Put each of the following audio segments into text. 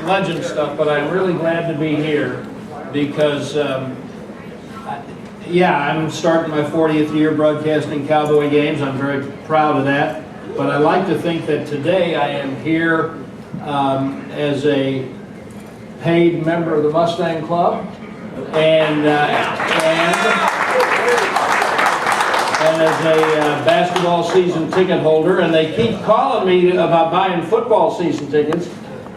legend stuff, but I'm really glad to be here because, yeah, I'm starting my 40th year broadcasting Cowboy games. I'm very proud of that. But I like to think that today I am here as a paid member of the Mustang Club and as a basketball season ticket holder. And they keep calling me about buying football season tickets.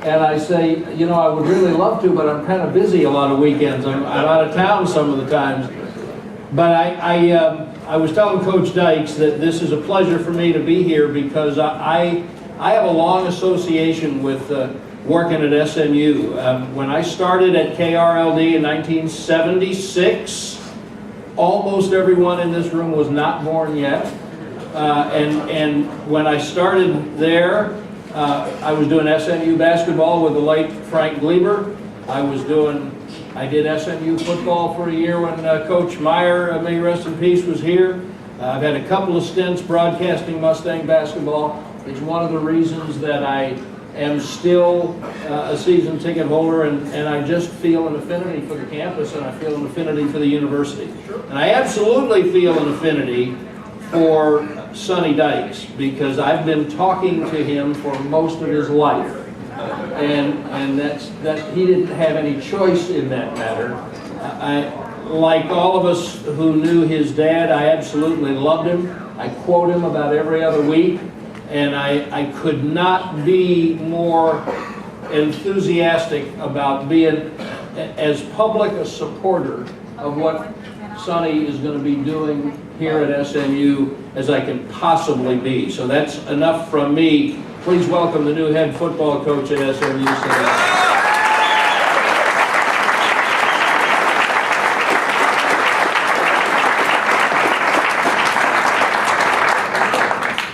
And I say, you know, I would really love to, but I'm kind of busy a lot of weekends. I'm out of town some of the times. But I was telling Coach Dykes that this is a pleasure for me to be here because I have a long association with working at SMU. When I started at KRLD in 1976, almost everyone in this room was not born yet. And when I started there, I was doing SMU basketball with the late Frank Gleber. I did SMU football for a year when Coach Meyer, may he rest in peace, was here. I've had a couple of stints broadcasting Mustang basketball. It's one of the reasons that I am still a season ticket holder, and I just feel an affinity for the campus, and I feel an affinity for the university. And I absolutely feel an affinity for Sonny Dykes because I've been talking to him for most of his life. And that he didn't have any choice in that matter. Like all of us who knew his dad, I absolutely loved him. I quote him about every other week, and I could not be more enthusiastic about being as public a supporter of what Sonny is going to be doing here at SMU as I can possibly be. So that's enough from me. Please welcome the new head football coach at SMU Signing.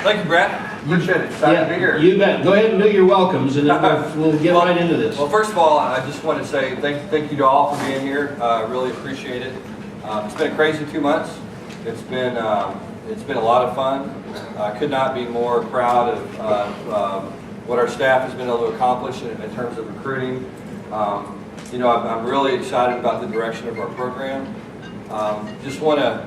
Thank you, Brad. Appreciate it. Excited to be here. You bet. Go ahead and do your welcomes, and then we'll get right into this. Well, first of all, I just want to say thank you to all for being here. Really appreciate it. It's been a crazy 2 months. It's been a lot of fun. I could not be more proud of what our staff has been able to accomplish in terms of recruiting. You know, I'm really excited about the direction of our program. Just want to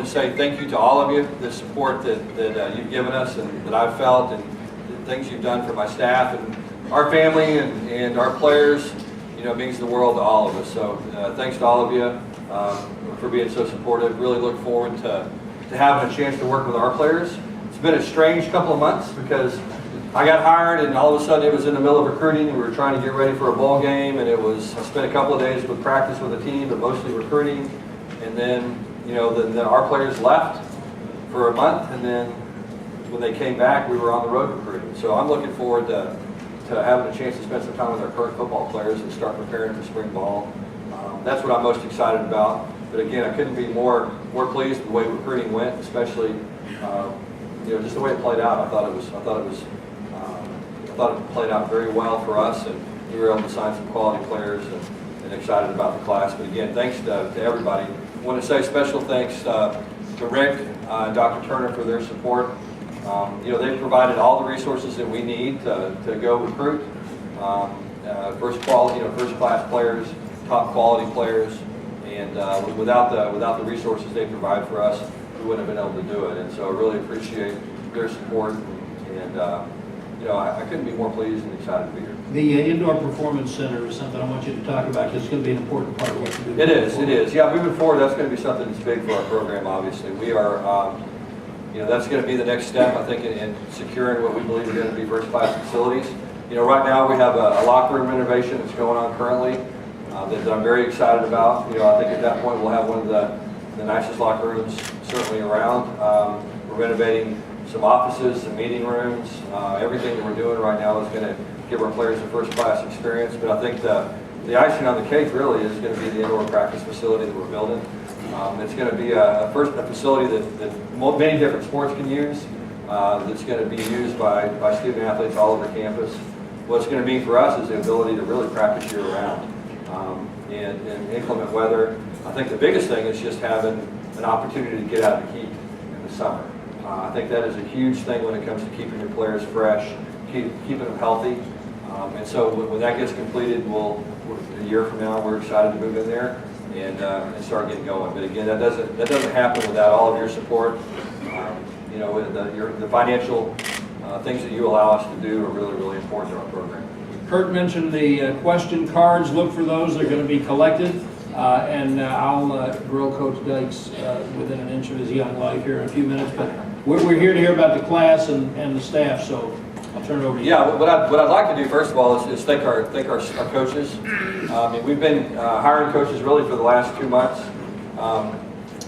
say thank you to all of you, the support that you've given us and that I've felt, and the things you've done for my staff and our family and our players. You know, it means the world to all of us. So thanks to all of you for being so supportive. Really look forward to having a chance to work with our players. It's been a strange couple of months because I got hired and all of a sudden it was in the middle of recruiting. We were trying to get ready for a bowl game, and I spent a couple of days with practice with the team, but mostly recruiting. And then, you know, then our players left for a month, and then when they came back, we were on the road recruiting. So I'm looking forward to having a chance to spend some time with our current football players and start preparing for spring ball. That's what I'm most excited about. But again, I couldn't be more pleased with the way recruiting went, especially you know, just the way it played out. I thought it played out very well for us, and we were able to sign some quality players, and excited about the class. But again, thanks to everybody. I want to say special thanks to Rick and Dr. Turner for their support. You know, they've provided all the resources that we need to go recruit first class players, top quality players. And without the resources they provide for us, we wouldn't have been able to do it. And so I really appreciate their support. And you know, I couldn't be more pleased and excited to be here. The Indoor Performance Center is something I want you to talk about because it's going to be an important part of what you do. It is. Yeah, moving forward, that's going to be something that's big for our program, obviously. We are, you know, that's going to be the next step, I think, in securing what we believe are going to be first-class facilities. You know, right now we have a locker room renovation that's going on currently that I'm very excited about. You know, I think at that point we'll have one of the nicest locker rooms certainly around. We're renovating some offices, some meeting rooms. Everything that we're doing right now is going to give our players a first-class experience. But I think the icing on the cake really is going to be the indoor practice facility that we're building. It's going to be a facility that many different sports can use. That's going to be used by student athletes all over campus. What it's going to mean for us is the ability to really practice year-round in inclement weather. I think the biggest thing is just having an opportunity to get out of the heat in the summer. I think that is a huge thing when it comes to keeping your players fresh, keeping them healthy. And so when that gets completed, a year from now, we're excited to move in there and start getting going. But again, that doesn't happen without all of your support. You know, the financial things that you allow us to do are really, really important to our program. Kurt mentioned the question cards. Look for those. They're going to be collected. And I'll grill Coach Dykes within an inch of his young life here in a few minutes. But we're here to hear about the class and the staff, so I'll turn it over to you. Yeah, what I'd like to do first of all is thank our coaches. We've been hiring coaches really for the last 2 months,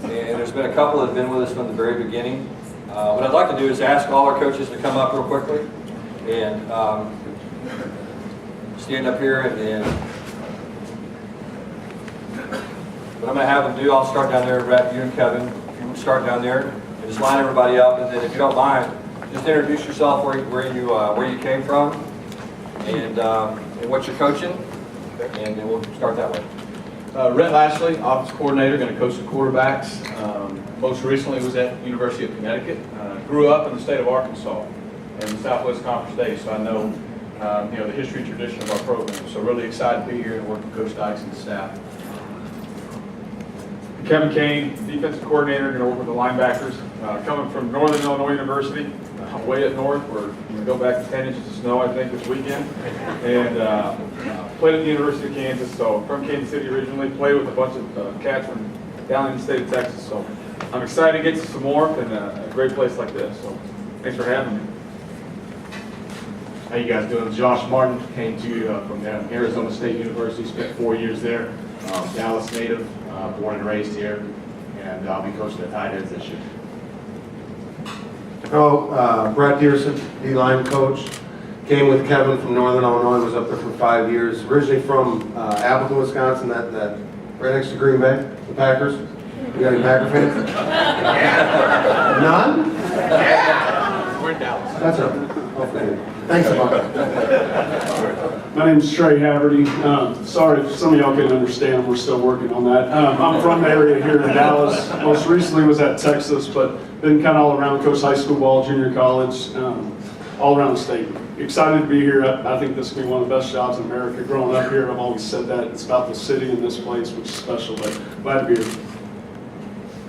and there's been a couple that have been with us from the very beginning. What I'd like to do is ask all our coaches to come up real quickly and stand up here and what I'm going to have them do, I'll start down there, Brett, you and Kevin. If you start down there and just line everybody up, and then if you don't mind, just introduce yourself, where you came from, and what you're coaching, and then we'll start that way. Rhett Lashley, office coordinator, going to coach the quarterbacks. Most recently was at University of Connecticut. Grew up in the state of Arkansas in the Southwest Conference Days, so I know the history and tradition of our program. So really excited to be here and work with Coach Dykes and the staff. Kevin Kane, defensive coordinator, going to work with the linebackers. Coming from Northern Illinois University, way up north, where we go back to 10 inches of snow, I think, this weekend. And played at the University of Kansas, so from Kansas City originally. Played with a bunch of cats from down in the state of Texas. So I'm excited to get to some more in a great place like this. So thanks for having me. How you guys doing? Josh Martin, came to you from Arizona State University, spent 4 years there. Dallas native, born and raised here, and I'll be coaching the tight ends this year. Brett Dearson, D-line coach. Came with Kevin from Northern Illinois, was up there for 5 years. Originally from Appleton, Wisconsin, that right next to Green Bay, the Packers. You got any Packer fans? None? We're in Dallas. That's okay. Thanks a lot. My name's Trey Haverty. Sorry if some of y'all couldn't understand, we're still working on that. I'm from the area here in Dallas. Most recently was at Texas, but been kind of all around, coached high school ball, junior college, all around the state. Excited to be here. I think this will be one of the best jobs in America. Growing up here, I've always said that. It's about the city and this place, which is special, but glad to be here.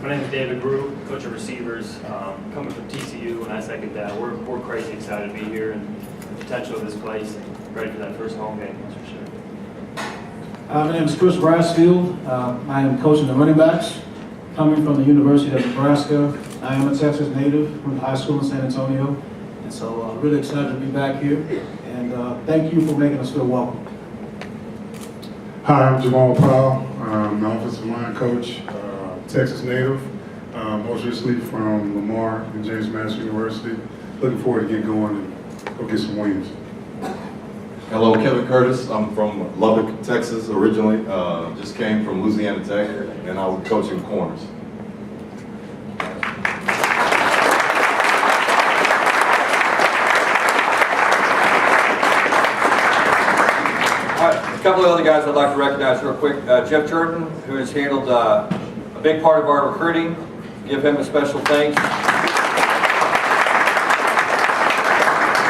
My name is David Grew, coach of receivers, coming from TCU, and I second that. We're crazy excited to be here and the potential of this place and ready for that first home game, that's for sure. My name is Chris Brassfield. I am coaching the running backs, coming from the University of Nebraska. I am a Texas native from high school in San Antonio, and so really excited to be back here. And thank you for making us feel welcome. Hi, I'm Jamal Powell. I'm an offensive line coach, Texas native, most recently from Lamar and James Madison University. Looking forward to getting going and go get some wins. Hello, Kevin Curtis. I'm from Lubbock, Texas originally. Just came from Louisiana Tech, and I was coaching corners. A couple of other guys I'd like to recognize real quick. Jeff Jordan, who has handled a big part of our recruiting. Give him a special thanks.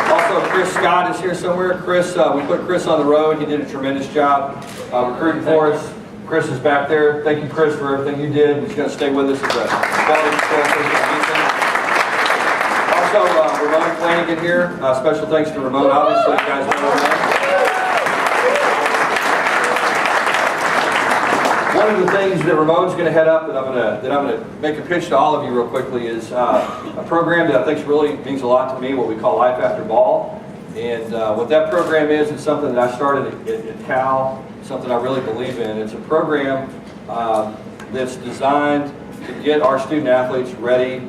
Also, Chris Scott is here somewhere. Chris, we put Chris on the road. He did a tremendous job recruiting for us. Chris is back there. Thank you, Chris, for everything you did. He's going to stay with us as a quality control person. Also, Ramon Flanagan here. Special thanks to Ramon. Obviously, you guys know Ramon. One of the things that Ramon's going to head up that I'm going to make a pitch to all of you real quickly is a program that I think really means a lot to me, what we call Life After Ball. And what that program is something that I started at Cal, something I really believe in. It's a program that's designed to get our student athletes ready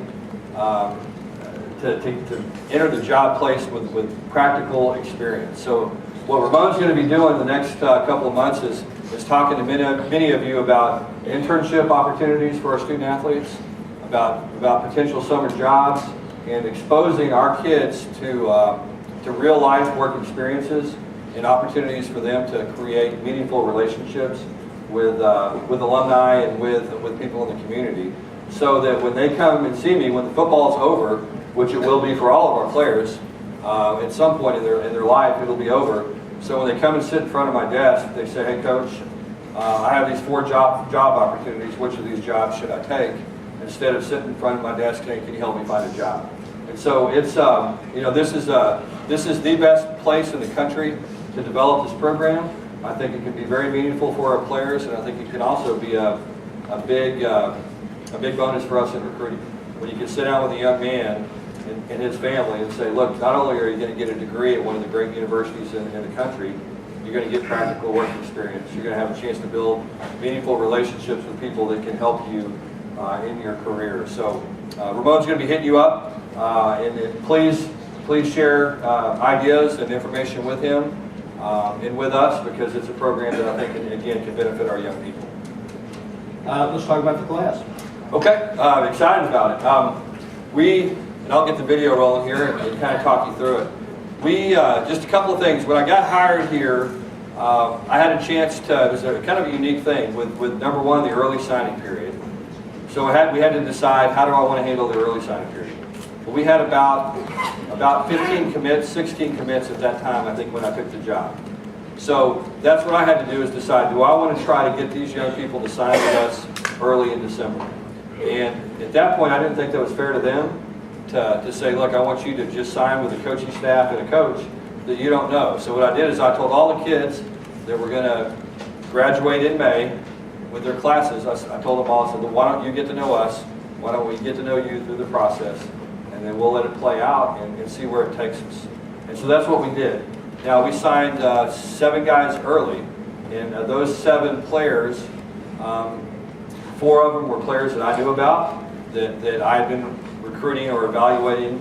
to enter the job place with practical experience. So what Ramon's going to be doing the next couple of months is talking to many of you about internship opportunities for our student athletes, about potential summer jobs, and exposing our kids to real life work experiences and opportunities for them to create meaningful relationships with alumni and with people in the community, so that when they come and see me, when the football's over, which it will be for all of our players, at some point in their life it'll be over, So when they come and sit in front of my desk, they say, hey coach, I have these 4 job opportunities, which of these jobs should I take? Instead of sitting in front of my desk saying, can you help me find a job? And so it's, you know, this is the best place in the country to develop this program. I think it can be very meaningful for our players, and I think it can also be a big bonus for us in recruiting. When you can sit down with a young man and his family and say, look, not only are you going to get a degree at one of the great universities in the country, you're going to get practical work experience. You're going to have a chance to build meaningful relationships with people that can help you in your career. So Ramon's going to be hitting you up, and please share ideas and information with him and with us, because it's a program that I think, again, can benefit our young people. Let's talk about the class. Okay, excited about it. And I'll get the video rolling here and kind of talk you through it. Just a couple of things. When I got hired here, I had a chance to, it was a kind of a unique thing with number one, the early signing period. So we had to decide, how do I want to handle the early signing period? Well, we had about 15 commits, 16 commits at that time, I think, when I took the job. So that's what I had to do, is decide, do I want to try to get these young people to sign with us early in December? And at that point, I didn't think that was fair to them to say, look, I want you to just sign with the coaching staff and a coach that you don't know. So what I did is I told all the kids that were going to graduate in May with their classes, I told them all, I said, well, why don't you get to know us? Why don't we get to know you through the process? And then we'll let it play out and see where it takes us. And so that's what we did. Now, we signed 7 guys early, and those 7 players, 4 of them were players that I knew about, that I had been recruiting or evaluating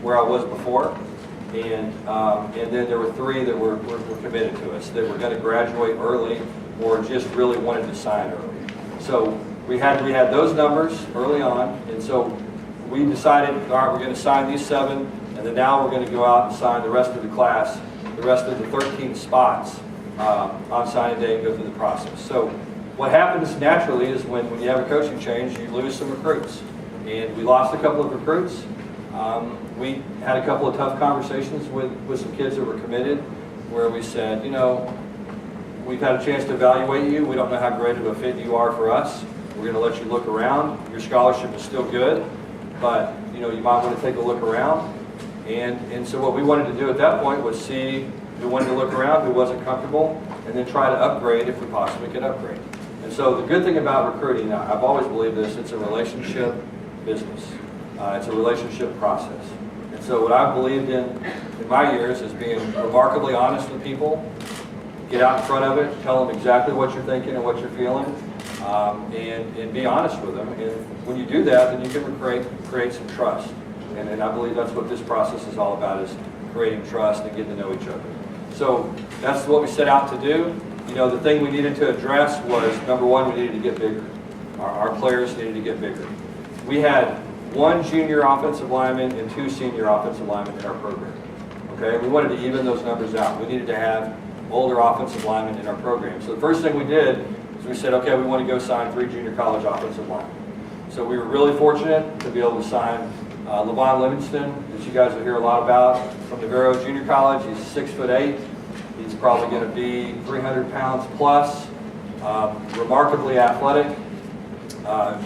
where I was before. And then there were 3 that were committed to us, that were going to graduate early or just really wanted to sign early. So we had those numbers early on, and so we decided, all right, we're going to sign these 7, and then now we're going to go out and sign the rest of the class, the rest of the 13 spots on signing day and go through the process. So what happens naturally is when you have a coaching change, you lose some recruits. And we lost a couple of recruits. We had a couple of tough conversations with some kids that were committed, where we said, you know, we've had a chance to evaluate you. We don't know how great of a fit you are for us. We're going to let you look around. Your scholarship is still good, but you know, you might want to take a look around. And so what we wanted to do at that point was see who wanted to look around, who wasn't comfortable, and then try to upgrade if we possibly could upgrade. And so the good thing about recruiting, now, I've always believed this, it's a relationship business. It's a relationship process. And so what I've believed in my years is being remarkably honest with people, get out in front of it, tell them exactly what you're thinking and what you're feeling, and be honest with them. And when you do that, then you can create some trust. And I believe that's what this process is all about, is creating trust and getting to know each other. So that's what we set out to do. You know, the thing we needed to address was, number one, we needed to get bigger. Our players needed to get bigger. We had 1 junior offensive lineman and 2 senior offensive linemen in our program. Okay, we wanted to even those numbers out. We needed to have older offensive linemen in our program. So the first thing we did is we said, okay, we want to go sign 3 junior college offensive linemen. So we were really fortunate to be able to sign Levon Livingston, that you guys will hear a lot about, from Navarro Junior College. He's 6'8". He's probably going to be 300 pounds plus, remarkably athletic,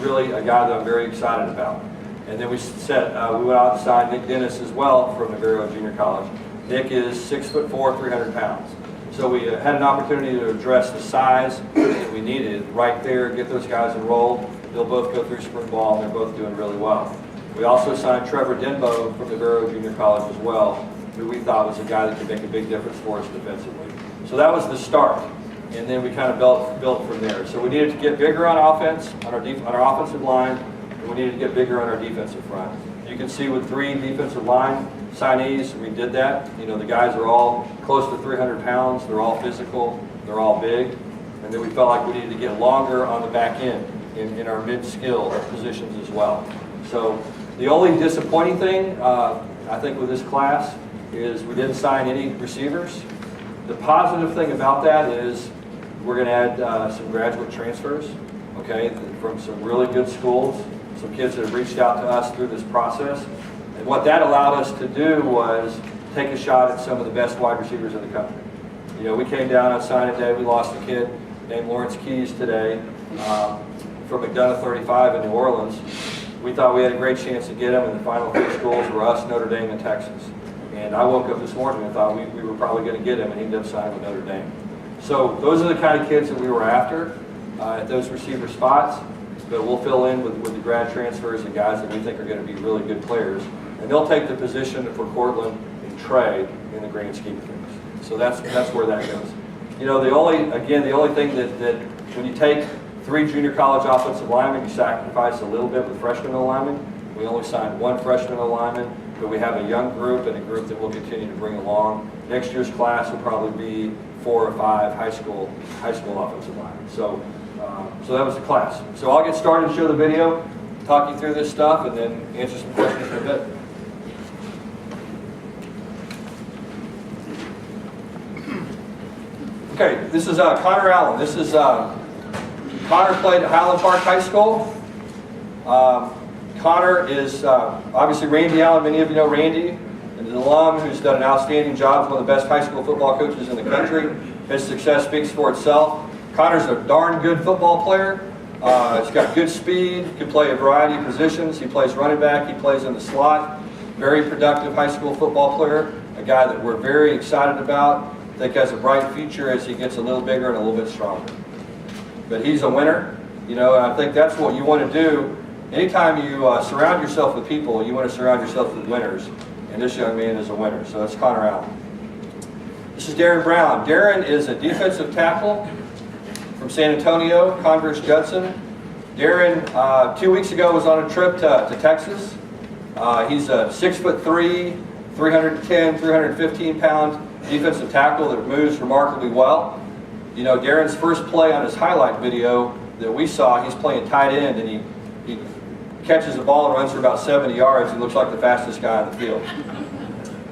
really a guy that I'm very excited about. And then we went out and signed Nick Dennis as well from Navarro Junior College. Nick is 6'4", 300 pounds. So we had an opportunity to address the size that we needed right there, get those guys enrolled. They'll both go through spring ball, and they're both doing really well. We also signed Trevor Denbo from Navarro Junior College as well, who we thought was a guy that could make a big difference for us defensively. So that was the start, and then we kind of built from there. So we needed to get bigger on offense, on our offensive line, and we needed to get bigger on our defensive front. You can see with 3 defensive line signees, we did that. You know, the guys are all close to 300 pounds. They're all physical. They're all big. And then we felt like we needed to get longer on the back end in our mid-skill positions as well. So the only disappointing thing, I think, with this class is we didn't sign any receivers. The positive thing about that is we're going to add some graduate transfers, okay, from some really good schools, some kids that have reached out to us through this process. And what that allowed us to do was take a shot at some of the best wide receivers in the country. You know, we came down on signing day, we lost a kid named Lawrence Keys today from McDonough 35 in New Orleans. We thought we had a great chance to get him, and the final 3 schools were us, Notre Dame, and Texas. And I woke up this morning and thought we were probably going to get him, and he ended up signing with Notre Dame. So those are the kind of kids that we were after at those receiver spots. But we'll fill in with the grad transfers and guys that we think are going to be really good players. And they'll take the position for Cortland and Trey in the grand scheme of things. So that's where that goes. You know, the only thing that when you take 3 junior college offensive linemen, you sacrifice a little bit with freshman alignment. We only signed 1 freshman alignment, but we have a young group and a group that we'll continue to bring along. Next year's class will probably be 4 or 5 high school offensive linemen. So that was the class. So I'll get started and show the video, talk you through this stuff, and then answer some questions in a bit. Okay, this is Connor Allen. This is Connor played at Highland Park High School. Connor is obviously Randy Allen. Many of you know Randy, an alum who's done an outstanding job, one of the best high school football coaches in the country. His success speaks for itself. Connor's a darn good football player. He's got good speed, can play a variety of positions. He plays running back, he plays in the slot. Very productive high school football player, a guy that we're very excited about. I think has a bright future as he gets a little bigger and a little bit stronger. But he's a winner, you know, and I think that's what you want to do. Anytime you surround yourself with people, you want to surround yourself with winners. And this young man is a winner, so that's Connor Allen. This is Darren Brown. Darren is a defensive tackle from San Antonio, Converse Judson. Darren, 2 weeks ago, was on a trip to Texas. He's a 6'3", 310, 315-pound defensive tackle that moves remarkably well. You know, Darren's first play on his highlight video that we saw, he's playing tight end, and he catches the ball and runs for about 70 yards. He looks like the fastest guy on the field.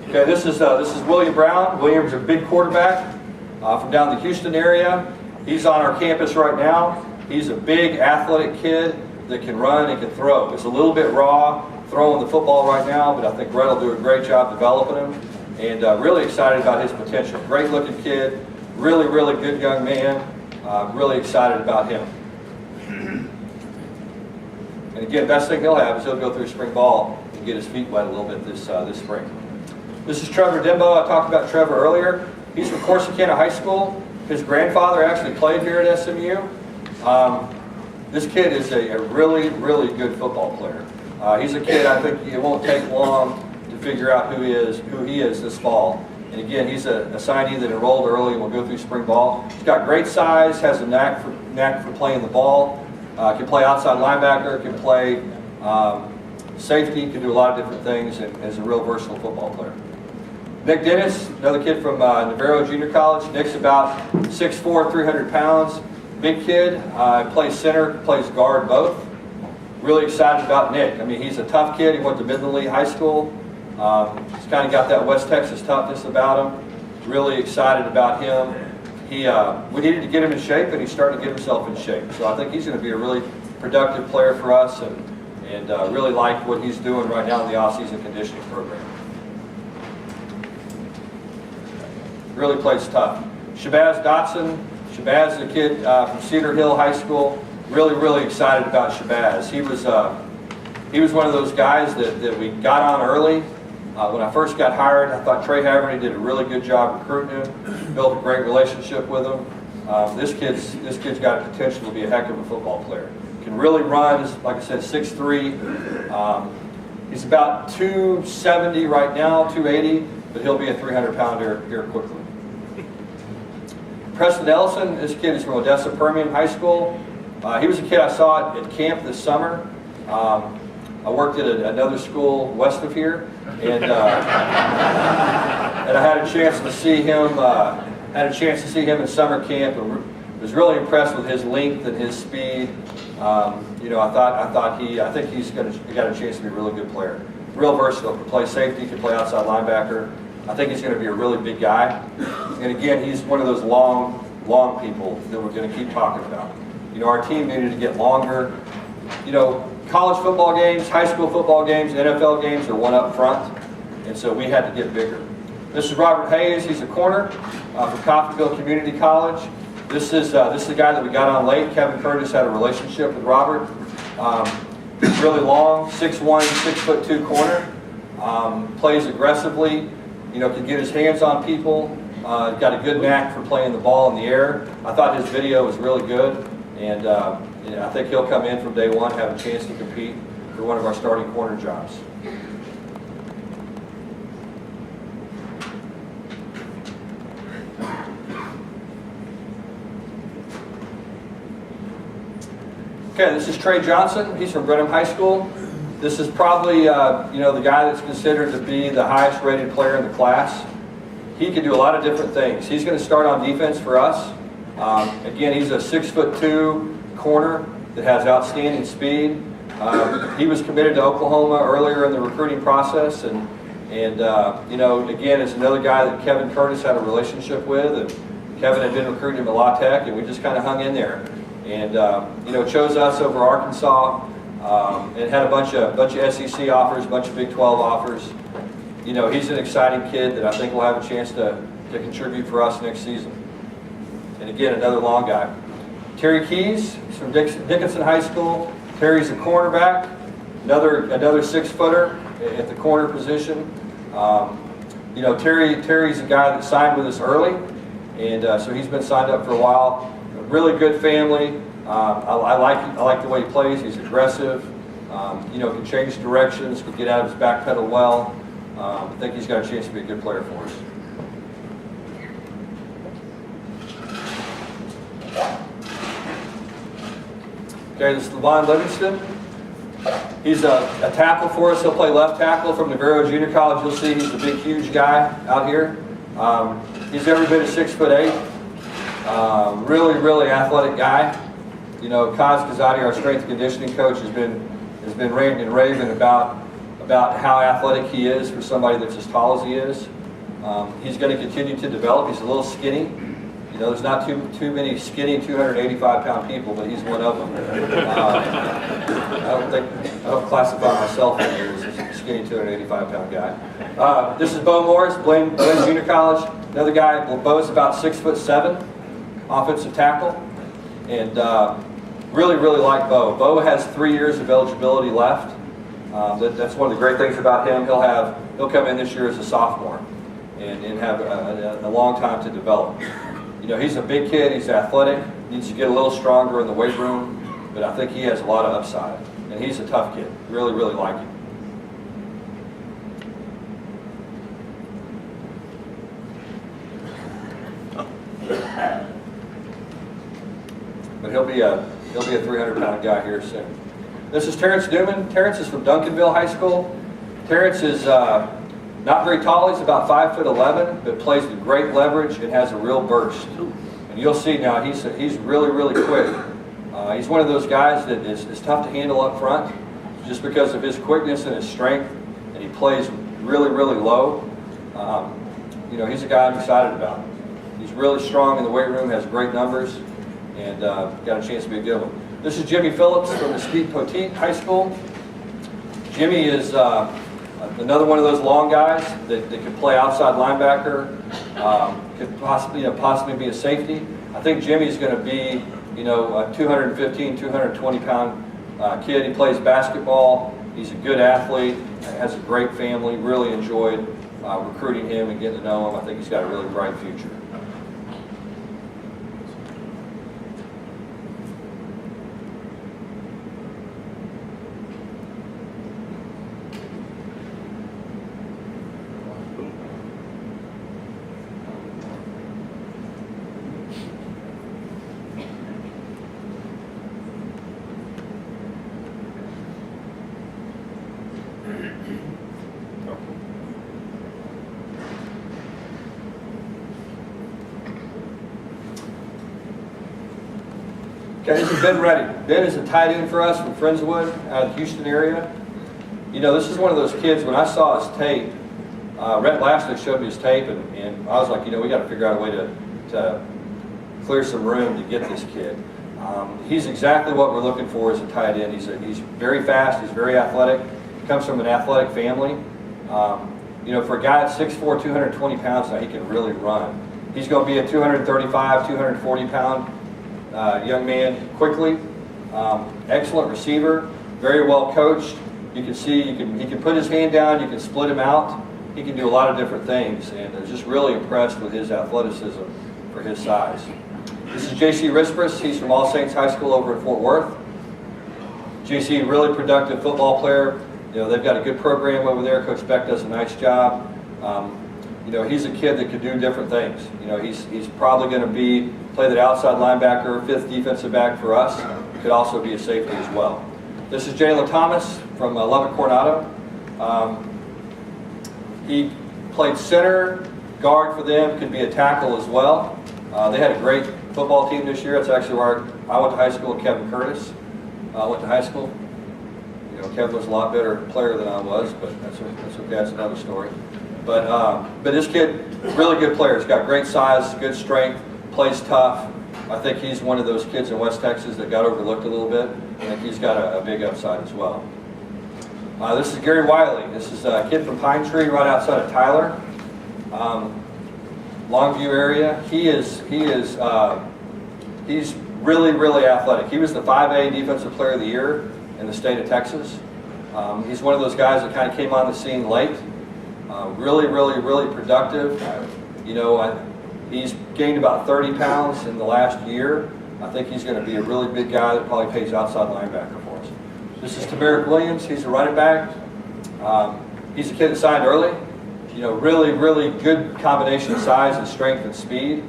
Okay, this is William Brown. William's a big quarterback from down the Houston area. He's on our campus right now. He's a big athletic kid that can run and can throw. It's a little bit raw throwing the football right now, but I think Brett will do a great job developing him, and really excited about his potential. Great looking kid, really, really good young man. Really excited about him. And again, best thing he'll have is he'll go through spring ball and get his feet wet a little bit this spring. This is Trevor Dimbo. I talked about Trevor earlier. He's from Corsicana High School. His grandfather actually played here at SMU. This kid is a really, really good football player. He's a kid I think it won't take long to figure out who he is this fall. And again, he's a signee that enrolled early and will go through spring ball. He's got great size, has a knack for playing the ball, can play outside linebacker, can play safety, can do a lot of different things, and is a real versatile football player. Nick Dennis, another kid from Navarro Junior College. Nick's about 6'4", 300 pounds. Big kid, plays center, plays guard both. Really excited about Nick. I mean, he's a tough kid. He went to Midland Lee High School. He's kind of got that West Texas toughness about him. Really excited about him. We needed to get him in shape, and he's starting to get himself in shape. So I think he's going to be a really productive player for us, and really like what he's doing right now in the off-season conditioning program. Really plays tough. Shabazz Dotson. Shabazz is a kid from Cedar Hill High School. Really, really excited about Shabazz. He was one of those guys that we got on early. When I first got hired, I thought Trey Haverty did a really good job recruiting him, built a great relationship with him. This kid's got potential to be a heck of a football player. Can really run, like I said, 6'3". He's about 270 right now, 280, but he'll be a 300-pounder here quickly. Preston Ellison, this kid is from Odessa Permian High School. He was a kid I saw at camp this summer. I worked at another school west of here, and I had a chance to see him. In summer camp, and was really impressed with his length and his speed. You know, I think he's got a chance to be a really good player. Real versatile. Can play safety, can play outside linebacker. I think he's going to be a really big guy. And again, he's one of those long people that we're going to keep talking about. You know, our team needed to get longer. You know, college football games, high school football games, NFL games are one up front, and so we had to get bigger. This is Robert Hayes. He's a corner from Coffeyville Community College. This is the guy that we got on late. Kevin Curtis had a relationship with Robert. He's really long, 6'1", 6'2" corner. Plays aggressively. Can get his hands on people. Got a good knack for playing the ball in the air. I thought his video was really good, and I think he'll come in from day one, have a chance to compete for one of our starting corner jobs. Okay, this is Trey Johnson. He's from Brenham High School. This is probably the guy that's considered to be the highest rated player in the class. He can do a lot of different things. He's going to start on defense for us. Again, he's a 6'2" corner that has outstanding speed. He was committed to Oklahoma earlier in the recruiting process, and again, is another guy that Kevin Curtis had a relationship with, and Kevin had been recruiting him at La Tech, and we just kind of hung in there. And chose us over Arkansas, and had a bunch of SEC offers, a bunch of Big 12 offers. He's an exciting kid that I think will have a chance to contribute for us next season. And again, another long guy. Terry Keys, he's from Dickinson High School. Terry's a cornerback, another 6-footer at the corner position. Terry's a guy that signed with us early, and so he's been signed up for a while. A really good family. I like the way he plays. He's aggressive. Can change directions, can get out of his back pedal well. I think he's got a chance to be a good player for us. Okay, this is Levon Livingston. He's a tackle for us. He'll play left tackle from Navarro Junior College. You'll see he's a big, huge guy out here. He's every bit of 6'8". Really, really athletic guy. Kaz Kazadi, our strength and conditioning coach, has been ranting and raving about how athletic he is for somebody that's as tall as he is. He's going to continue to develop. He's a little skinny. There's not too many skinny 285-pound people, but he's one of them. I don't classify myself in here as a skinny 285-pound guy. This is Bo Morris, Blaine Junior College. Another guy. Bo's about 6'7", offensive tackle, and really, really like Bo. Bo has 3 years of eligibility left. That's one of the great things about him. He'll come in this year as a sophomore and have a long time to develop. He's a big kid. He's athletic. Needs to get a little stronger in the weight room, but I think he has a lot of upside. And he's a tough kid. Really, really like him. But he'll be a 300-pound guy here soon. This is Terrence Newman. Terrence is from Duncanville High School. Terrence is not very tall. He's about 5'11", but plays with great leverage and has a real burst. And you'll see now he's really, really quick. He's one of those guys that is tough to handle up front just because of his quickness and his strength, and he plays really, really low. He's a guy I'm excited about. He's really strong in the weight room, has great numbers, and got a chance to be a good one. This is Jimmy Phillips from Mesquite Poteet High School. Jimmy is another one of those long guys that can play outside linebacker, could possibly be a safety. I think Jimmy's going to be, a 215, 220-pound kid. He plays basketball. He's a good athlete. Has a great family. Really enjoyed recruiting him and getting to know him. I think he's got a really bright future. Okay, this is Ben Reddy. Ben is a tight end for us from Friendswood, out of the Houston area. This is one of those kids, when I saw his tape, Rhett Lashley showed me his tape, and I was like, we got to figure out a way to clear some room to get this kid. He's exactly what we're looking for as a tight end. He's very fast, he's very athletic, comes from an athletic family. for a guy that's 6'4", 220 pounds now, he can really run. He's going to be a 235, 240 pound young man quickly. Excellent receiver, very well coached. You can see he can put his hand down, you can split him out. He can do a lot of different things, and I'm just really impressed with his athleticism for his size. This is J.C. Rispers. He's from All Saints High School over in Fort Worth. J.C., really productive football player. They've got a good program over there. Coach Beck does a nice job. He's a kid that could do different things. He's probably going to play that outside linebacker, 5th defensive back for us. Could also be a safety as well. This is Jalen Thomas from Lubbock Coronado. He played center, guard for them, could be a tackle as well. They had a great football team this year. That's actually where I went to high school. Kevin Curtis went to high school. Kevin was a lot better player than I was, but that's okay. That's another story. But this kid, really good player. He's got great size, good strength, plays tough. I think he's one of those kids in West Texas that got overlooked a little bit. I think he's got a big upside as well. This is Gary Wiley. This is a kid from Pine Tree, right outside of Tyler, Longview area. He's really, really athletic. He was the 5A Defensive Player of the Year in the state of Texas. He's one of those guys that kind of came on the scene late. Really, really, really productive. He's gained about 30 pounds in the last year. I think he's going to be a really big guy that probably plays outside linebacker for us. This is Tamarick Williams. He's a running back. He's a kid that signed early. Really, really good combination of size and strength and speed.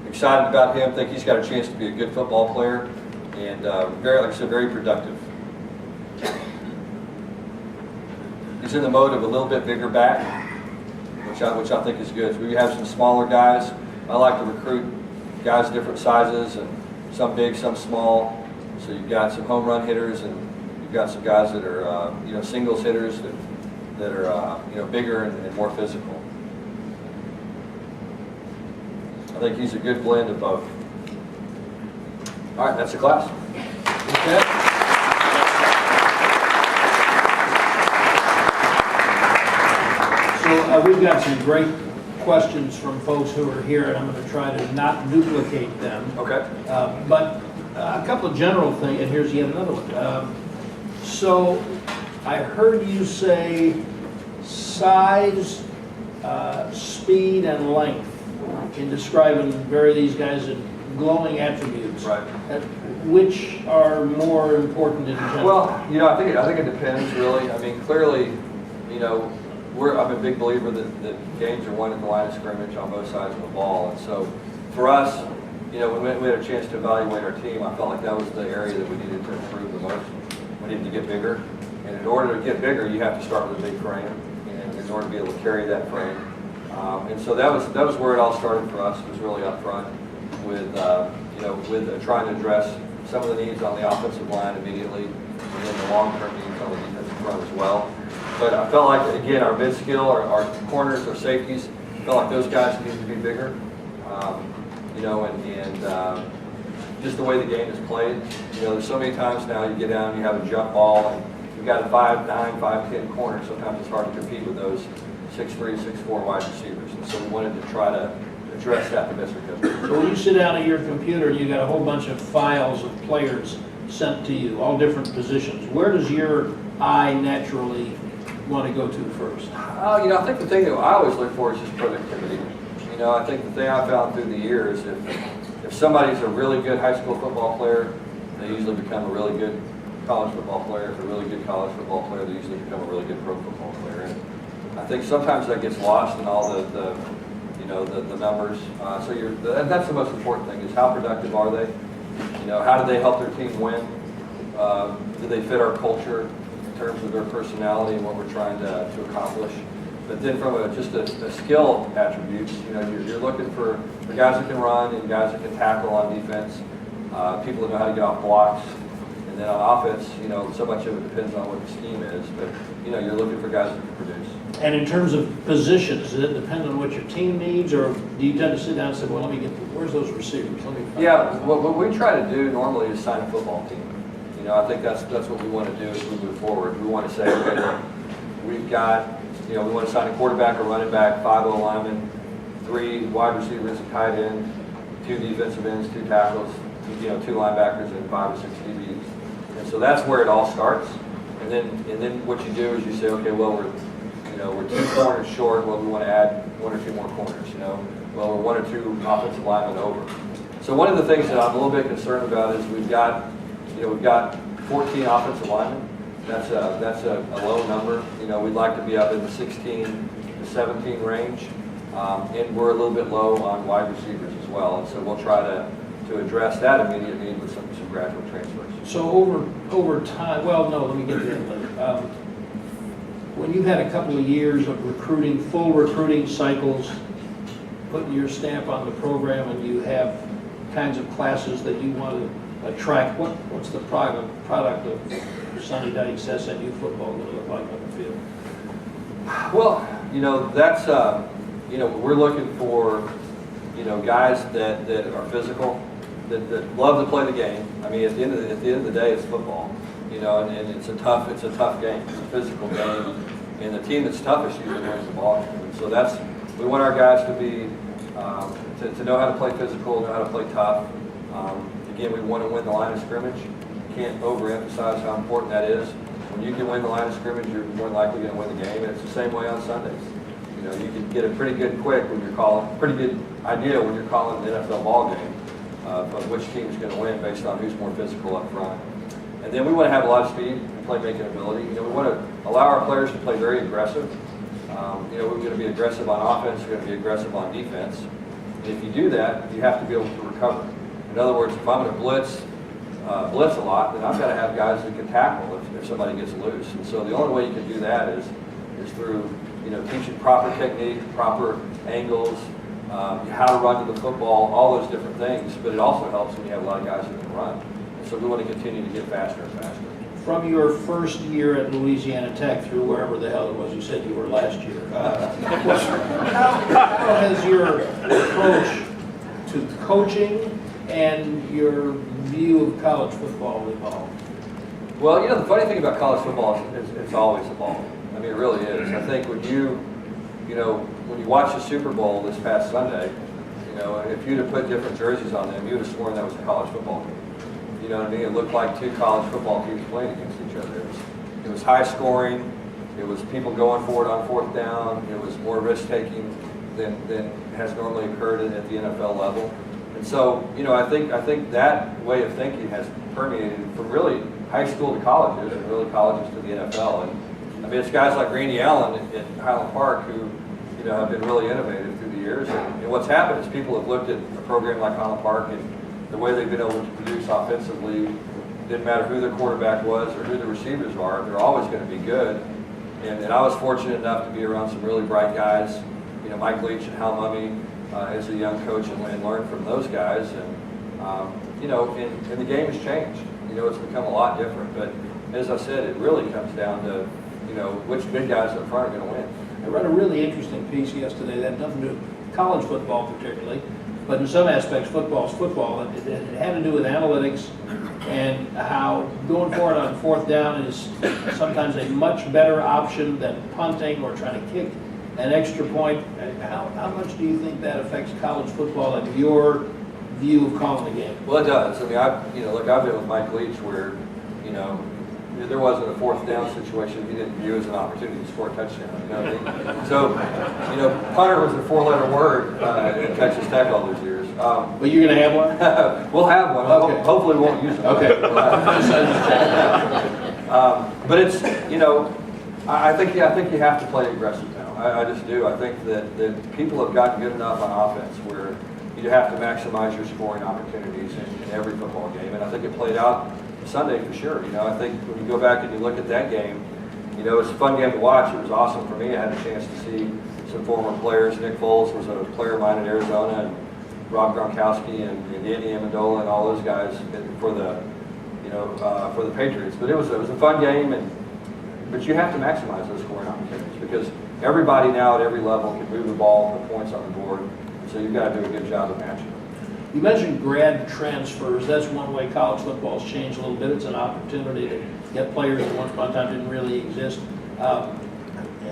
Excited about him. Think he's got a chance to be a good football player, and very, like I said, very productive. He's in the mode of a little bit bigger back, which I think is good. So we have some smaller guys. I like to recruit guys different sizes, and some big, some small. So you've got some home run hitters, and you've got some guys that are singles hitters that are bigger and more physical. I think he's a good blend of both. All right, that's the class. Okay. So we've got some great questions from folks who are here, and I'm going to try to not duplicate them. Okay. But a couple of general things, and here's yet another one. So I heard you say size, speed, and length in describing these guys in glowing attributes. Right. Which are more important in general? Well, I think it depends really. I mean, clearly, I'm a big believer that games are won at the line of scrimmage on both sides of the ball, and so for us, when we had a chance to evaluate our team, I felt like that was the area that we needed to improve the most. We needed to get bigger, and in order to get bigger, you have to start with a big frame, and in order to be able to carry that frame. And so that was where it all started for us. Was really up front with trying to address some of the needs on the offensive line immediately, and then the long-term needs on the defensive front as well. But I felt like, again, our mid-skill, our corners, our safeties, felt like those guys needed to be bigger. And just the way the game is played. There's so many times now you get down and you have a jump ball, and you've got a 5'9", 5'10" corner. Sometimes it's hard to compete with those 6'3", 6'4" wide receivers. And so we wanted to try to address that the best we could. So when you sit down at your computer, you got a whole bunch of files of players sent to you, all different positions. Where does your eye naturally want to go to first? I think the thing that I always look for is just productivity. I think the thing I found through the years, if somebody's a really good high school football player, they usually become a really good college football player. If they're a really good college football player, they usually become a really good pro football player. And I think sometimes that gets lost in all the numbers. That's the most important thing, is how productive are they? How do they help their team win? Do they fit our culture in terms of their personality and what we're trying to accomplish? But then from just a skill attributes, you're looking for guys that can run and guys that can tackle on defense, people that know how to get off blocks. And then on offense, so much of it depends on what the scheme is, but you're looking for guys that can produce. And in terms of positions, does it depend on what your team needs, or do you tend to sit down and say, well, where's those receivers? Let me find out. What we try to do normally is sign a football team. I think that's what we want to do as we move forward. We want to say, okay, look, we've got we want to sign a quarterback, a running back, 5 linemen, 3 wide receivers, a tight end, 2 defensive ends, 2 tackles, 2 linebackers, and 5 or 6 DBs. And so that's where it all starts. And then what you do is you say, okay, well, we're 2 corners short. Well, we want to add 1 or 2 more corners. Well, we're 1 or 2 offensive linemen over. So one of the things that I'm a little bit concerned about is we've got 14 offensive linemen. That's a low number. We'd like to be up in the 16 to 17 range, and we're a little bit low on wide receivers as well. And so we'll try to address that immediate need with some graduate transfers. So over time, well, no, let me get to that later. When you've had a couple of years of recruiting, full recruiting cycles, putting your stamp on the program, and you have kinds of classes that you want to attract, what's the product of Sonny Dykes SMU football going to look like on the field? Well, that's we're looking for guys that are physical, that love to play the game. I mean, at the end of the day, it's football, and it's a tough game. It's a physical game, and the team that's toughest usually wins the ball game. And so we want our guys to be to know how to play physical, know how to play tough. Again, we want to win the line of scrimmage. Can't overemphasize how important that is. When you can win the line of scrimmage, you're more likely going to win the game, and it's the same way on Sundays. You can get a pretty good idea when you're calling an NFL ball game of which team is going to win based on who's more physical up front. And then we want to have a lot of speed and playmaking ability. We want to allow our players to play very aggressive. We're going to be aggressive on offense. We're going to be aggressive on defense. And if you do that, you have to be able to recover. In other words, if I'm going to blitz a lot, then I've got to have guys that can tackle if somebody gets loose. And so the only way you can do that is through teaching proper technique, proper angles, how to run to the football, all those different things. But it also helps when you have a lot of guys that can run. And so we want to continue to get faster and faster. From your first year at Louisiana Tech through wherever the hell it was you said you were last year, how has your approach to coaching and your view of college football evolved? Well, the funny thing about college football is it's always evolving. I mean, it really is. I think when you watch the Super Bowl this past Sunday, if you'd have put different jerseys on them, you'd have sworn that was a college football game. You know what I mean? It looked like 2 college football teams playing against each other. It was high scoring. It was people going for it on 4th down. It was more risk taking than has normally occurred at the NFL level. And so, I think that way of thinking has permeated from really high school to colleges and really colleges to the NFL. And I mean, it's guys like Randy Allen at Highland Park who, have been really innovative through the years. And what's happened is people have looked at a program like Highland Park and the way they've been able to produce offensively. Didn't matter who their quarterback was or who the receivers are, they're always going to be good. And I was fortunate enough to be around some really bright guys, Mike Leach and Hal Mumme as a young coach and learn from those guys. And the game has changed. It's become a lot different. But as I said, it really comes down to, which big guys up front are going to win. I read a really interesting piece yesterday that had nothing to do with college football particularly, but in some aspects football is football. It had to do with analytics and how going for it on 4th down is sometimes a much better option than punting or trying to kick an extra point. How much do you think that affects college football and your view of calling the game? Well, it does. I mean, I've been with Mike Leach where, there wasn't a 4th down situation he didn't view as an opportunity to score a touchdown. So, punter was a 4-letter word in Texas Tech all those years. But you're going to have one? We'll have one. Okay. Hopefully we won't use it. Okay. But it's, I think you have to play aggressive now. I just do. I think that people have gotten good enough on offense where you have to maximize your scoring opportunities in every football game. And I think it played out Sunday for sure. I think when you go back and you look at that game, it was a fun game to watch. It was awesome for me. I had a chance to see some former players. Nick Foles was a player of mine in Arizona, and Rob Gronkowski and Andy Amendola and all those guys for the Patriots. But it was a fun game, but you have to maximize those scoring opportunities because everybody now at every level can move the ball and put points on the board. So you've got to do a good job of matching. You mentioned grad transfers. That's one way college football's changed a little bit. It's an opportunity to get players that once upon a time didn't really exist.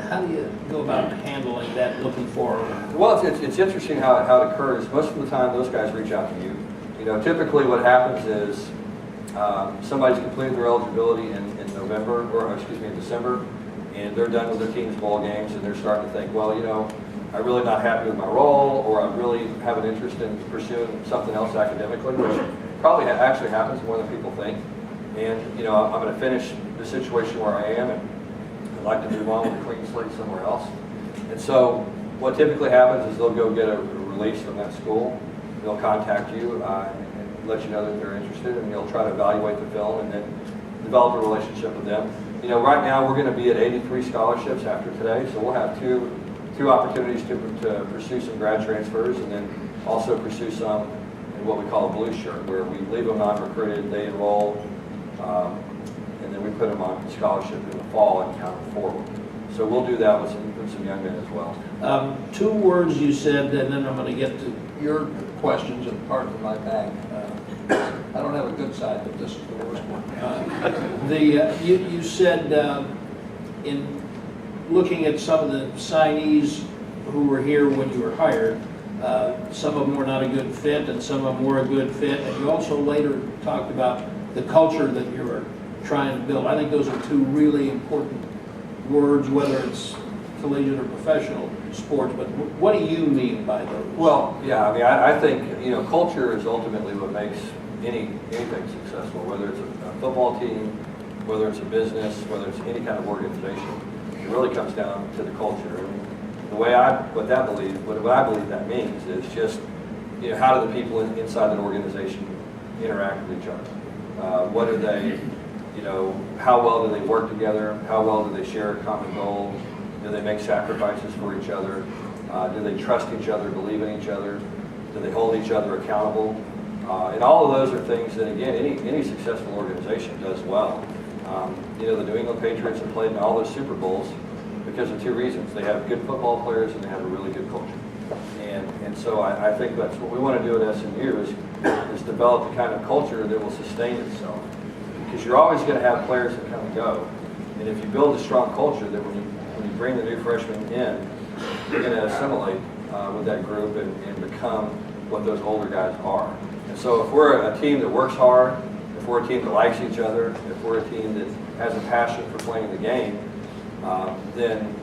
how do you go about handling that looking forward? Well, it's interesting how it occurs. Most of the time, those guys reach out to you. You know, typically what happens is somebody's completed their eligibility in November, or excuse me, in December, and they're done with their team's bowl games, and they're starting to think, well, you know, I'm really not happy with my role, or I really have an interest in pursuing something else academically, which probably actually happens more than people think. And, you know, I'm going to finish the situation where I am, and I'd like to move on with a clean slate somewhere else. And so what typically happens is they'll go get a release from that school. They'll contact you and let you know that they're interested, and you'll try to evaluate the film and then develop a relationship with them. You know, right now we're going to be at 83 scholarships after today, so we'll have two opportunities to pursue some grad transfers, and then also pursue some in what we call a blue shirt, where we leave them non-recruited, they enroll, and then we put them on scholarship in the fall and count them forward. So we'll do that with some young men as well. 2 words you said, and then I'm going to get to your questions and part of my bag. I don't have a good side, but this is the worst one. You said in looking at some of the signees who were here when you were hired, some of them were not a good fit and some of them were a good fit. And you also later talked about the culture that you were trying to build. I think those are 2 really important words, whether it's collegiate or professional sports, but what do you mean by those? Well, yeah, I mean, I think, you know, culture is ultimately what makes anything successful, whether it's a football team, whether it's a business, whether it's any kind of organization. It really comes down to the culture. And what I believe that means is just, you know, how do the people inside an organization interact with each other? What do they, you know, how well do they work together? How well do they share a common goal? Do they make sacrifices for each other? Do they trust each other, believe in each other? Do they hold each other accountable? And all of those are things that, again, any successful organization does well. You know, the New England Patriots have played in all those Super Bowls because of 2 reasons. They have good football players and they have a really good culture. And so I think that's what we want to do at SMU is develop the kind of culture that will sustain itself. Because you're always going to have players that come and go. And if you build a strong culture, that when you bring the new freshmen in, you're going to assimilate with that group and become what those older guys are. And so if we're a team that works hard, if we're a team that likes each other, if we're a team that has a passion for playing the game, then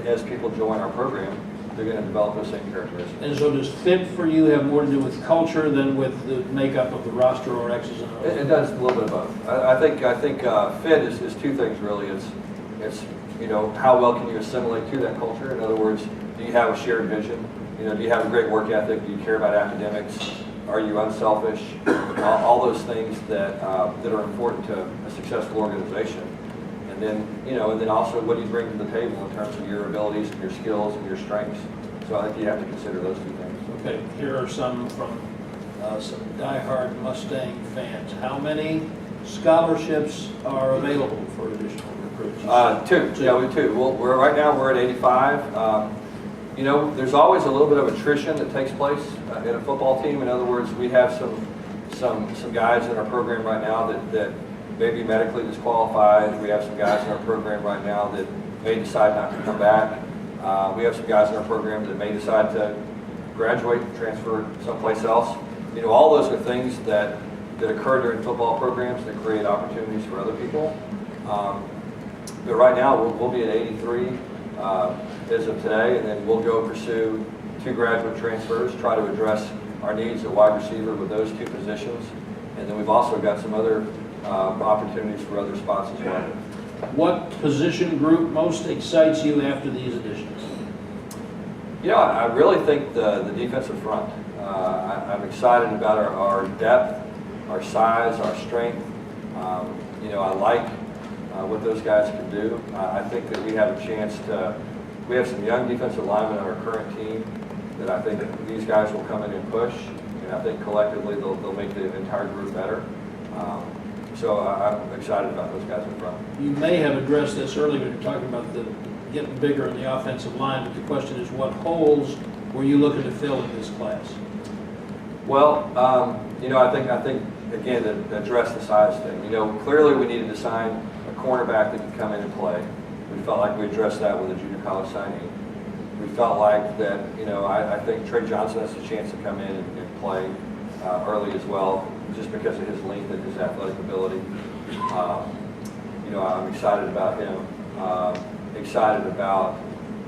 as people join our program, they're going to develop those same characteristics. And so does fit for you have more to do with culture than with the makeup of the roster or X's and O's? It does a little bit of both. I think fit is 2 things really. It's you know, how well can you assimilate to that culture? In other words, do you have a shared vision? You know, do you have a great work ethic? Do you care about academics? Are you unselfish? All those things that are important to a successful organization. And then also what do you bring to the table in terms of your abilities and your skills and your strengths? So I think you have to consider those 2 things. Okay, here are some from some diehard Mustang fans. How many scholarships are available for additional recruits? 2. Yeah, we 2. Right now we're at 85. You know, there's always a little bit of attrition that takes place in a football team. In other words, we have some guys in our program right now that may be medically disqualified. We have some guys in our program right now that may decide not to come back. We have some guys in our program that may decide to graduate and transfer someplace else. You know, all those are things that occur during football programs that create opportunities for other people. But right now we'll be at 83 as of today, and then we'll go pursue 2 graduate transfers, try to address our needs at wide receiver with those 2 positions. And then we've also got some other opportunities for other spots as well. What position group most excites you after these additions? You know, I really think the defensive front. I'm excited about our depth, our size, our strength. You know, I like what those guys can do. I think that we have a chance we have some young defensive linemen on our current team that I think these guys will come in and push. And I think collectively they'll make the entire group better. So I'm excited about those guys in front. You may have addressed this earlier when you're talking about getting bigger in the offensive line, but the question is, what holes were you looking to fill in this class? Well, you know, I think again to address the size thing. You know, clearly we needed to sign a cornerback that could come in and play. We felt like we addressed that with a junior college signing. We felt like that, I think Trey Johnson has a chance to come in and play early as well, just because of his length and his athletic ability. I'm excited about him. Excited about,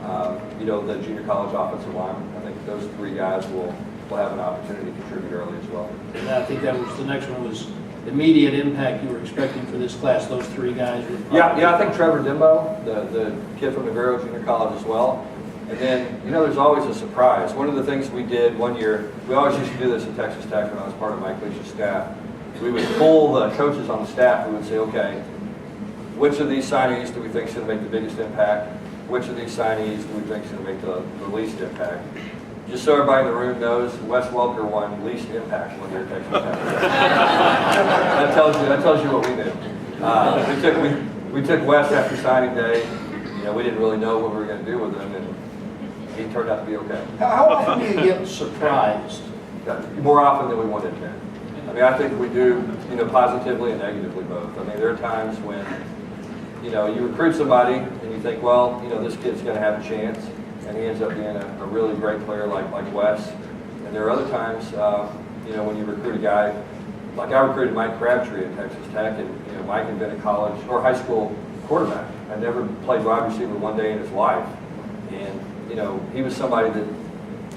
the junior college offensive line. I think those three guys will have an opportunity to contribute early as well. And I think that was, the next one was immediate impact you were expecting for this class. Those three guys were Yeah, I think Trevor Dimbo, the kid from Navarro Junior College as well. And then, there's always a surprise. One of the things we did one year, we always used to do this at Texas Tech when I was part of Mike Leach's staff. We would pull the coaches on the staff. We would say, okay, which of these signees do we think is going to make the biggest impact? Which of these signees do we think is going to make the least impact? Just so everybody in the room knows, Wes Welker won least impact when they were Texas Tech. that tells you what we knew. We took Wes after signing day. We didn't really know what we were going to do with him, and he turned out to be okay. How often do you get surprised? More often than we wanted to. I think we do, positively and negatively both. There are times when, you recruit somebody and you think, well, this kid's going to have a chance, and he ends up being a really great player like Wes. And there are other times, when you recruit a guy, like I recruited Mike Crabtree at Texas Tech, and Mike had been a college or high school quarterback. I'd never played wide receiver one day in his life. And, he was somebody that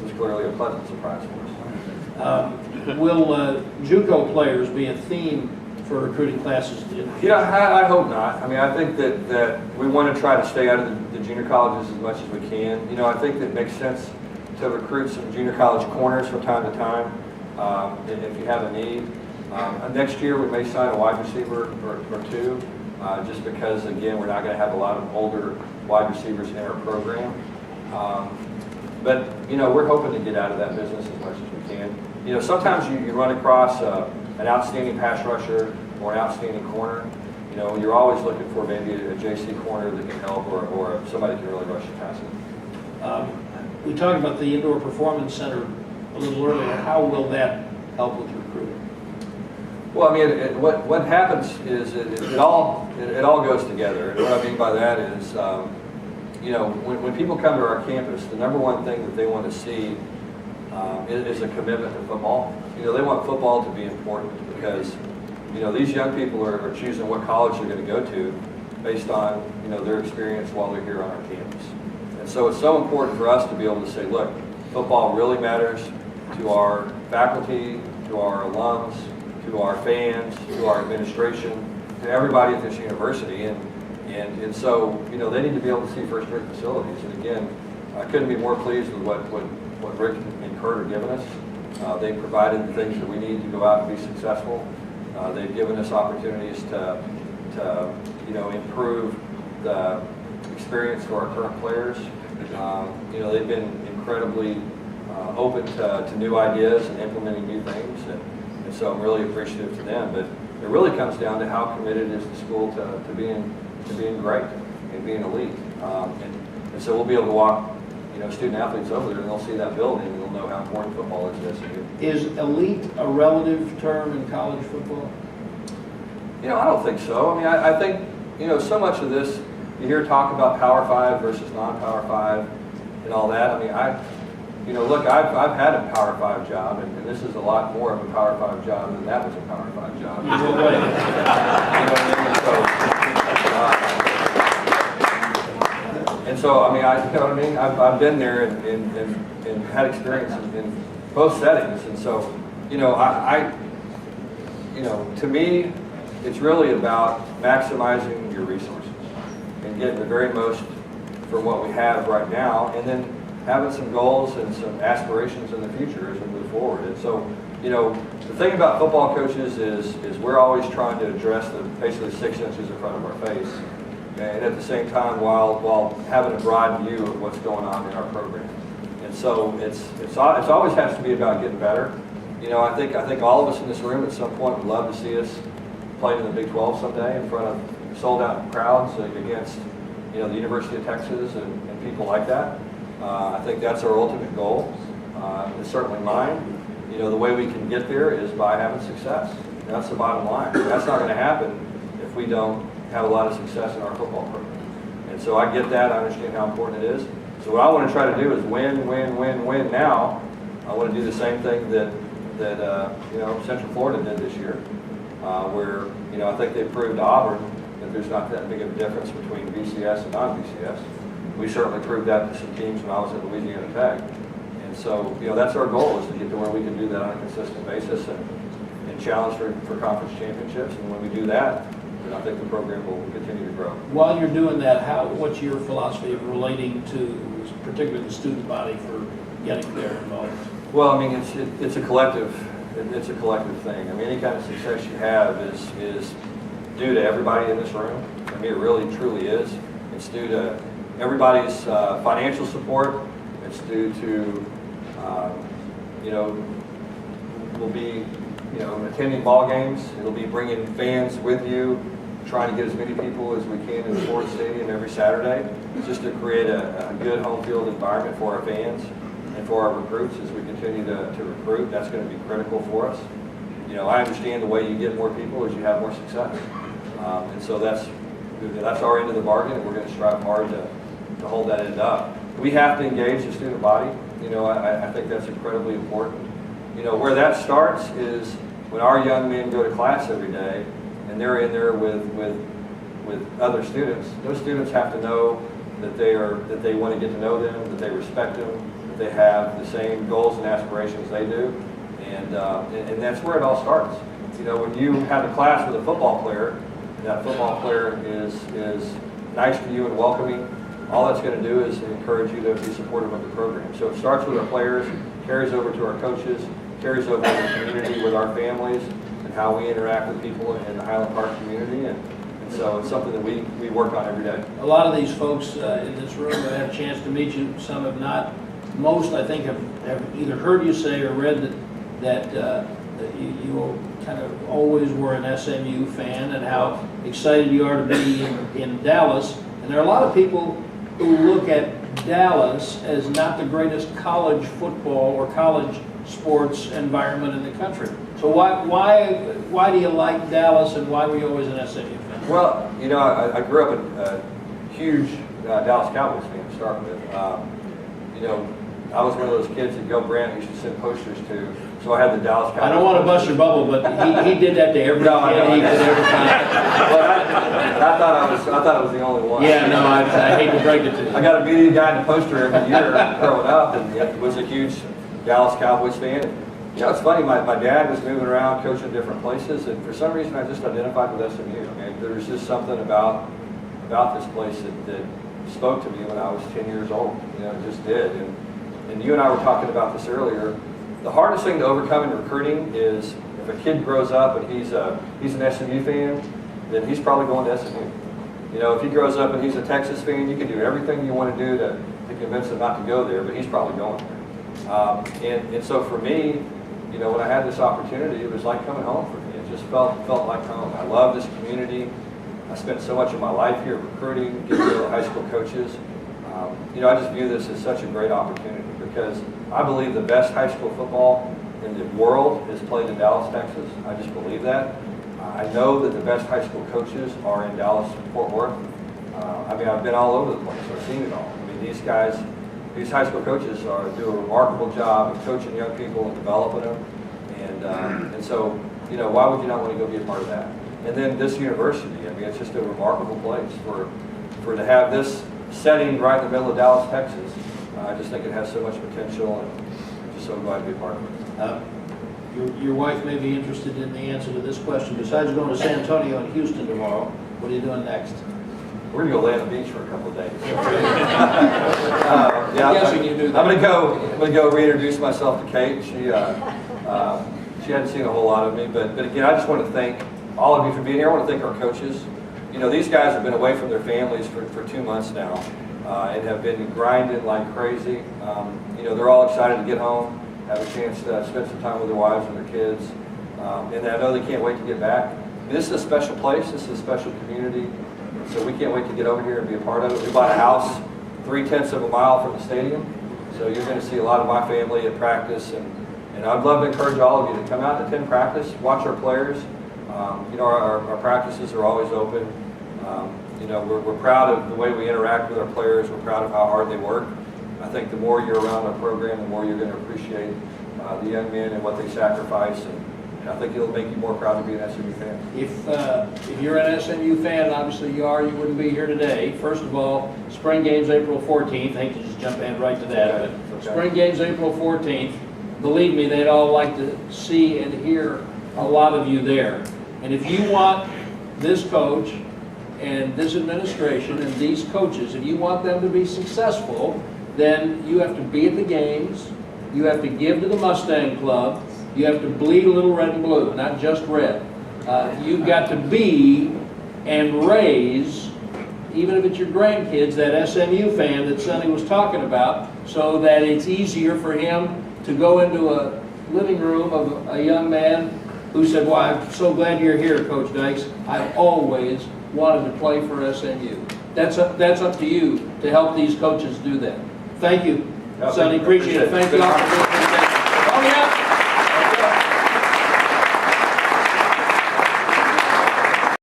was clearly a pleasant surprise for us. Will JUCO players be a theme for recruiting classes? I hope not. I think that we want to try to stay out of the junior colleges as much as we can. I think that it makes sense to recruit some junior college corners from time to time if you have a need. Next year we may sign a wide receiver or two, just because, again, we're not going to have a lot of older wide receivers in our program. But we're hoping to get out of that business as much as we can. Sometimes you run across an outstanding pass rusher or an outstanding corner. You're always looking for maybe a JC corner that can help, or somebody that can really rush the passer. We talked about the Indoor Performance Center a little earlier. How will that help with recruiting? Well, what happens is it all goes together. And what I mean by that is, when people come to our campus, the number one thing that they want to see is a commitment to football. They want football to be important because, these young people are choosing what college they're going to go to based on, their experience while they're here on our campus. And so it's so important for us to be able to say, look, football really matters to our faculty, to our alums, to our fans, to our administration, to everybody at this university. And so, they need to be able to see first-rate facilities. And again, I couldn't be more pleased with what Rick and Kurt are giving us. They've provided the things that we need to go out and be successful. They've given us opportunities to improve the experience for our current players. They've been incredibly open to new ideas and implementing new things. And so I'm really appreciative to them. But it really comes down to how committed is the school to being great and being elite. And so we'll be able to walk, student athletes over there, and they'll see that building, and they'll know how important football is to SMU. Is elite a relative term in college football? I don't think so. I think, so much of this, you hear talk about Power 5 versus non-Power 5 and all that. Look, I've had a Power 5 job, and this is a lot more of a Power 5 job than that was a Power 5 job. And so, I've been there and had experience in both settings. And so, to me, it's really about maximizing your resources and getting the very most from what we have right now, and then having some goals and some aspirations in the future as we move forward. And so, the thing about football coaches is we're always trying to address basically 6 inches in front of our face, and at the same time while having a broad view of what's going on in our program. And so it's always has to be about getting better. I think all of us in this room at some point would love to see us playing in the Big 12 someday in front of sold-out crowds against the University of Texas and people like that. I think that's our ultimate goal. It's certainly mine. The way we can get there is by having success. And that's the bottom line. That's not going to happen if we don't have a lot of success in our football program. And so I get that, I understand how important it is. So what I want to try to do is win, win, win, win now. I want to do the same thing that Central Florida did this year, where, I think they proved to Auburn that there's not that big of a difference between BCS and non-BCS. We certainly proved that to some teams when I was at Louisiana Tech. And so, that's our goal, is to get to where we can do that on a consistent basis and challenge for conference championships. And when we do that, then I think the program will continue to grow. While you're doing that, what's your philosophy of relating to, particularly the student body, for getting there involved? Well, I mean, it's a collective. It's a collective thing. I mean, any kind of success you have is due to everybody in this room. I mean, it really, truly is. It's due to everybody's financial support. It's due to, we'll be, attending ball games. It'll be bringing fans with you, trying to get as many people as we can in the Ford Stadium every Saturday, just to create a good home field environment for our fans and for our recruits as we continue to recruit. That's going to be critical for us. I understand the way you get more people is you have more success. And so that's our end of the bargain, and we're going to strive hard to hold that end up. We have to engage the student body. I think that's incredibly important. Where that starts is when our young men go to class every day and they're in there with other students. Those students have to know that they want to get to know them, that they respect them, that they have the same goals and aspirations they do, and that's where it all starts. When you have a class with a football player, and that football player is nice to you and welcoming, all that's going to do is encourage you to be supportive of the program. So it starts with our players, carries over to our coaches, carries over to the community with our families, and how we interact with people in the Highland Park community. And so it's something that we work on every day. A lot of these folks in this room have had a chance to meet you. Some have not. Most, I think, have either heard you say or read that you kind of always were an SMU fan, and how excited you are to be in Dallas. And there are a lot of people who look at Dallas as not the greatest college football or college sports environment in the country. So why do you like Dallas, and why were you always an SMU fan? Well, I grew up a huge Dallas Cowboys fan to start with. I was one of those kids that Bill Brandt used to send posters to, so I had the Dallas Cowboys. I don't want to bust your bubble, but he did that to every kid he could ever find. Well, I thought I was the only one. Yeah, no, I hate to break it to you. I got to be the guy in the poster every year growing up, and was a huge Dallas Cowboys fan. It's funny, my dad was moving around, coaching different places, and for some reason I just identified with SMU. I mean, there was just something about this place that spoke to me when I was 10 years old. It just did. And you and I were talking about this earlier. The hardest thing to overcome in recruiting is if a kid grows up and he's an SMU fan, then he's probably going to SMU. If he grows up and he's a Texas fan, you can do everything you want to do to convince him not to go there, but he's probably going there. And so for me, when I had this opportunity, it was like coming home for me. It just felt like home. I love this community. I spent so much of my life here recruiting, getting to know high school coaches. I just view this as such a great opportunity because I believe the best high school football in the world is played in Dallas, Texas. I just believe that. I know that the best high school coaches are in Dallas, Fort Worth. I've been all over the place. I've seen it all. These high school coaches do a remarkable job of coaching young people and developing them. And so, why would you not want to go be a part of that? And then this university, it's just a remarkable place for to have this setting right in the middle of Dallas, Texas. I just think it has so much potential, and I'm just so glad to be a part of it. Your wife may be interested in the answer to this question. Besides going to San Antonio and Houston tomorrow, what are you doing next? We're going to go lay on the beach for a couple of days. I'm guessing you do that. I'm going to go reintroduce myself to Kate. She hadn't seen a whole lot of me, but again, I just want to thank all of you for being here. I want to thank our coaches. These guys have been away from their families for 2 months now, and have been grinding like crazy. They're all excited to get home, have a chance to spend some time with their wives and their kids, and I know they can't wait to get back. This is a special place. This is a special community. So we can't wait to get over here and be a part of it. We bought a house 3/10 of a mile from the stadium. So you're going to see a lot of my family at practice. And I'd love to encourage all of you to come out and attend practice, watch our players. Our practices are always open. You know, we're proud of the way we interact with our players. We're proud of how hard they work. I think the more you're around our program, the more you're going to appreciate the young men and what they sacrifice. And I think it'll make you more proud to be an SMU fan. If you're an SMU fan, obviously you are, you wouldn't be here today. First of all, spring game's April 14th. I hate to just jump in right to that, but Okay. spring game's April 14th. Believe me, they'd all like to see and hear a lot of you there. And if you want this coach and this administration and these coaches, if you want them to be successful, then you have to be at the games, you have to give to the Mustang Club, you have to bleed a little red and blue, not just red. You've got to be and raise, even if it's your grandkids, that SMU fan that Sonny was talking about, so that it's easier for him to go into a living room of a young man who said, well, I'm so glad you're here, Coach Dykes. I've always wanted to play for SMU. That's up to you to help these coaches do that. Thank you, Sonny. Appreciate it. Thank you all for being here. Oh, yeah.